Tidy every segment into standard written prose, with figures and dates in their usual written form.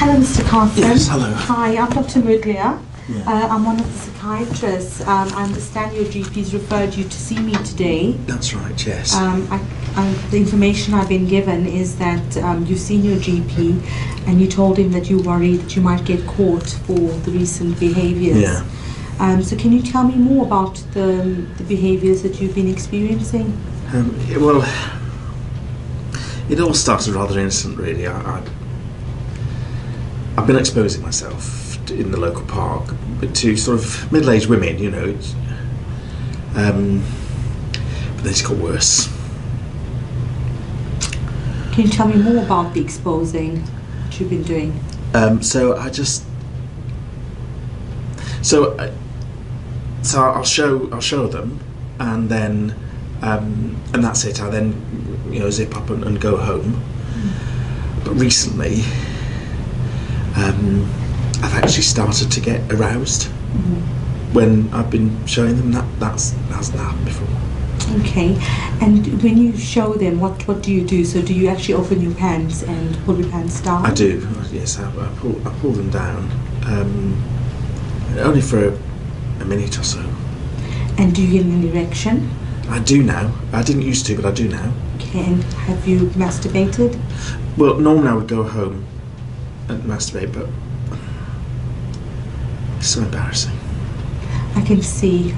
Hello, Mr. Carson. Yes, hello. Hi, I'm Dr. Muglia. Yeah. I'm one of the psychiatrists. I understand your GP's referred you to see me today. That's right, yes. The information I've been given is that you've seen your GP and you told him that you worry that you might get caught for the recent behaviours. Yeah. So can you tell me more about the behaviours that you've been experiencing? Well, it all started rather innocent, really. I've been exposing myself in the local park to sort of middle-aged women, you know. But they just got worse. Can you tell me more about the exposing that you've been doing? So I'll show them, and then and that's it. I then, you know, zip up and go home. But recently, I've actually started to get aroused when I've been showing them. That hasn't happened before. Okay, and when you show them, what do you do? So do you actually open your pants and pull your pants down? I do, yes. I pull them down, only for a minute or so. And do you get an erection? I do now. I didn't used to, but I do now. Okay, and have you masturbated? Well, normally I would go home and masturbate, but it's so embarrassing. I can see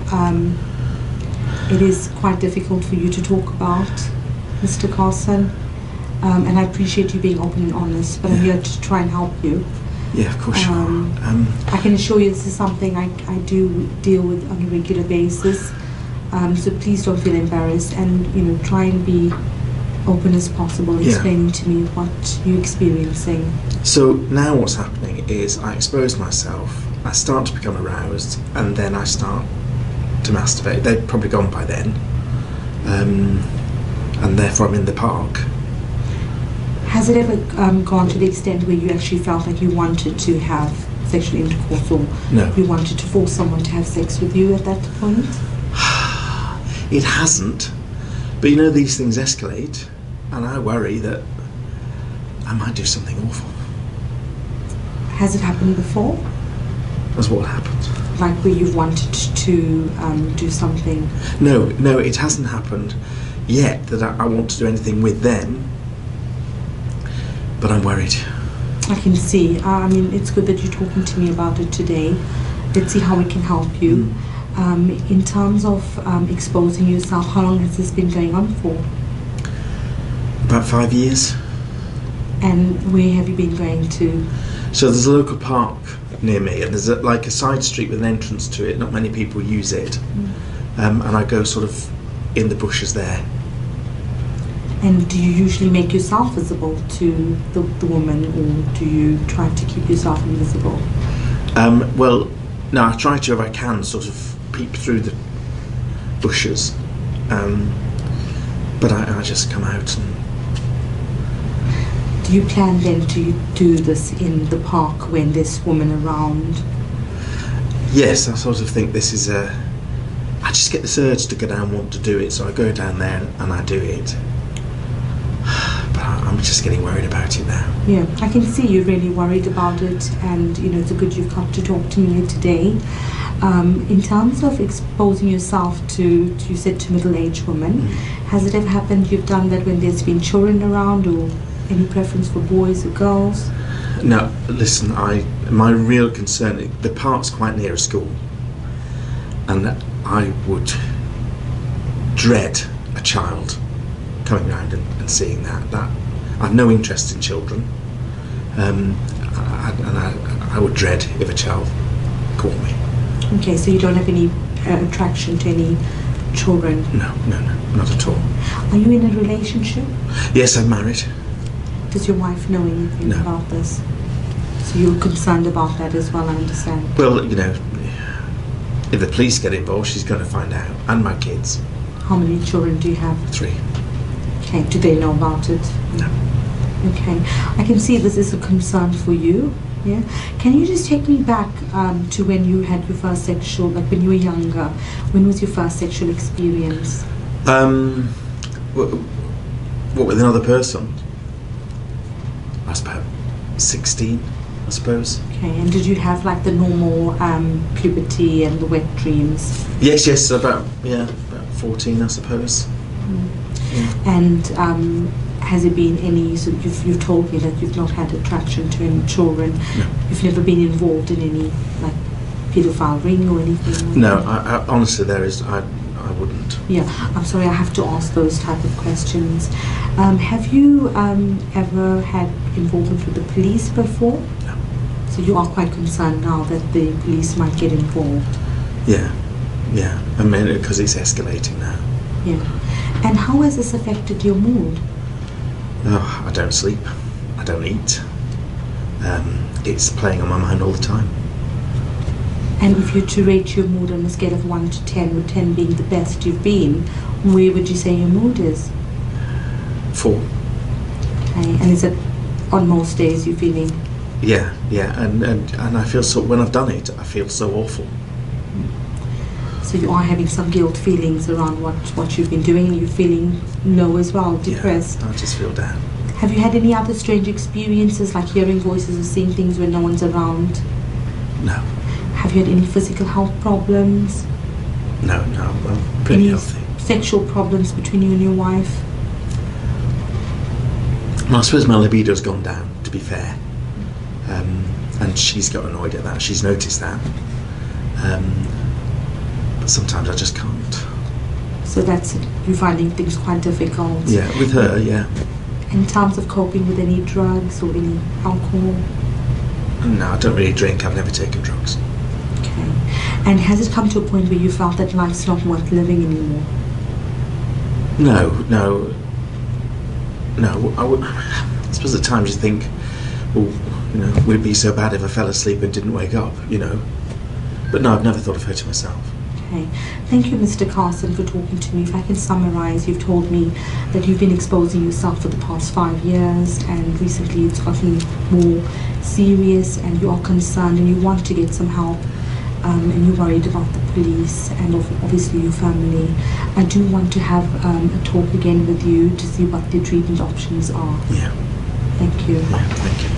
it is quite difficult for you to talk about, Mr. Carson, and I appreciate you being open and honest, but I'm here to try and help you. Yeah, of course you are. I can assure you this is something I do deal with on a regular basis, so please don't feel embarrassed, and you know, try and be open as possible, explaining to me what you're experiencing. So now what's happening is I expose myself, I start to become aroused, and then I start to masturbate. They've probably gone by then, and therefore I'm in the park. Has it ever gone to the extent where you actually felt like you wanted to have sexual intercourse, or No. you wanted to force someone to have sex with you at that point? It hasn't, but you know, these things escalate, and I worry that I might do something awful. Has it happened before? That's what happened. Like where you've wanted to do something? No, it hasn't happened yet that I want to do anything with them, but I'm worried. I can see. I mean, it's good that you're talking to me about it today. Let's see how we can help you. In terms of exposing yourself, how long has this been going on for? About 5 years. And where have you been going to? So there's a local park near me, and there's like a side street with an entrance to it. Not many people use it, and I go sort of in the bushes there. And do you usually make yourself visible to the woman, or do you try to keep yourself invisible? Well, no, I try to, if I can, sort of peep through the bushes, but I just come out. And do you plan then to do this in the park when there's women around? Yes, I sort of think this is I just get this urge to go down and want to do it, so I go down there and I do it. But I'm just getting worried about it now. Yeah, I can see you're really worried about it, and you know, it's good you've come to talk to me today. In terms of exposing yourself to, you said, to middle-aged women, has it ever happened you've done that when there's been children around, or any preference for boys or girls? No, listen, my real concern, the park's quite near a school, and I would dread a child coming round and seeing that. I've no interest in children, and I would dread if a child caught me. Okay, so you don't have any attraction to any children? No, not at all. Are you in a relationship? Yes, I'm married. Does your wife know anything about this? So you're concerned about that as well, I understand. Well, you know, if the police get involved, she's going to find out, and my kids. How many children do you have? 3. Okay, do they know about it? No. Okay, I can see this is a concern for you. Yeah. Can you just take me back to when you had your first sexual, like when you were younger? When was your first sexual experience? What, with another person? I was about 16. I suppose. Okay, and did you have like the normal puberty and the wet dreams? Yes, about 14, I suppose. Yeah. And has there been any, so you've told me that you've not had attraction to any children. No. You've never been involved in any like paedophile ring or anything? Like No, that? I honestly, I wouldn't. Yeah, I'm sorry, I have to ask those type of questions. Have you ever had involvement with the police before? No. So you are quite concerned now that the police might get involved? Yeah. I mean, because it's escalating now. Yeah. And how has this affected your mood? Oh, I don't sleep. I don't eat. It's playing on my mind all the time. And if you to rate your mood on a scale of 1 to 10, with 10 being the best you've been, where would you say your mood is? 4. Okay. And is it on most days you're feeling? Yeah, and I feel so, when I've done it, I feel so awful. So you are having some guilt feelings around what you've been doing. You're feeling low as well, depressed. Yeah, I just feel down. Have you had any other strange experiences, like hearing voices or seeing things when no one's around? No. Have you had any physical health problems? No, well, pretty Any healthy. sexual problems between you and your wife? Well, I suppose my libido's gone down, to be fair. And she's got annoyed at that. She's noticed that. But sometimes I just can't. So that's it. You're finding things quite difficult. Yeah, with her, yeah. In terms of coping with any drugs or any alcohol? No, I don't really drink. I've never taken drugs. Okay. And has it come to a point where you felt that life's not worth living anymore? No. I suppose at times you think, well, would it be so bad if I fell asleep and didn't wake up, But no, I've never thought of hurting myself. Okay. Thank you, Mr. Carson, for talking to me. If I can summarize, you've told me that you've been exposing yourself for the past 5 years, and recently it's gotten more serious, and you are concerned and you want to get some help, and you're worried about the police and obviously your family. I do want to have a talk again with you to see what the treatment options are. Yeah. Thank you. Yeah, thank you.